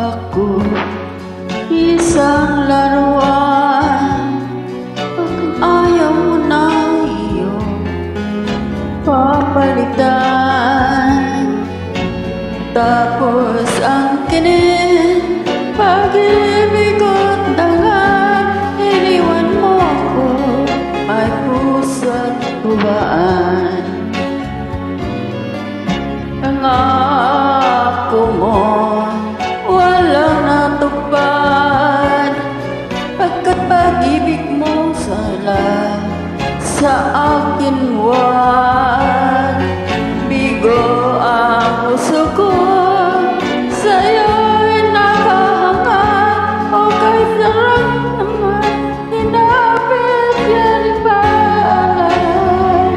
Ako isang laruan, pag ayaw mo na iyong papalitan. Tapos ang kinin, pag-ibig ko't dangan, iniwan mo ko, may puso't tubaan. Pangako mo walang natupad, pagkat pag-ibig mo sa akin wag. Bigo ang puso ko, sa'yo'y nakahangad, o kahit sarap naman, hinapit yan ipaalam.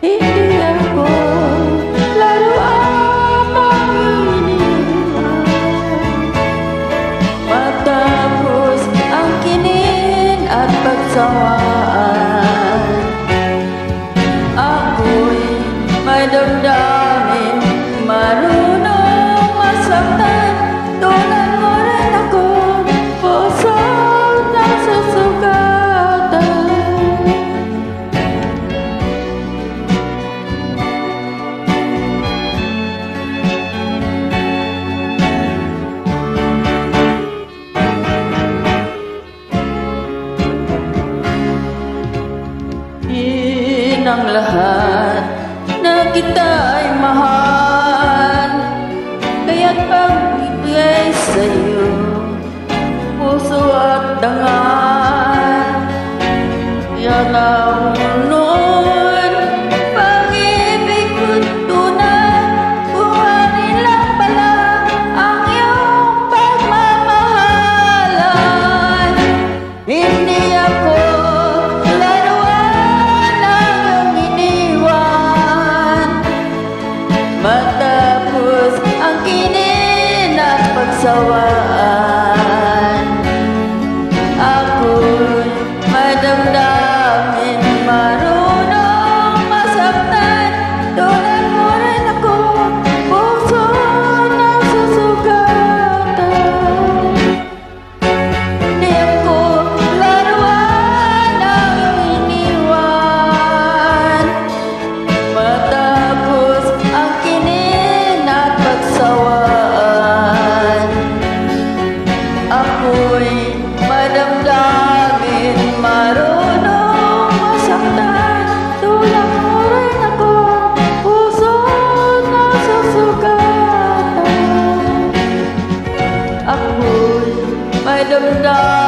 Hindi ako laruan ng iniwan, matapos ang kinin at pagsawaan. Ako'y may damdamin, marunong masaktan, tulad mo rin ako, puso nasusugatan. Ang lahat na kita ay mahal, kaya't pagbigay sa'yo puso at dangal. Yan ang noon, pag-ibig ko't tunay, buharin lang pala ang iyong pagmamahalan. Hindi ako matapos ang kinin at pagsawaan. Ako'y may damdamin, marunong masaktan, tulad mo rin ako, puso nasusugatan. Di ako laruan ng iniwan, matapos ang pagsawaan. Ako'y madamdamin, marunong masaktan, tulad mo rin ako, puso nasusugatan. Ako'y madamdamin.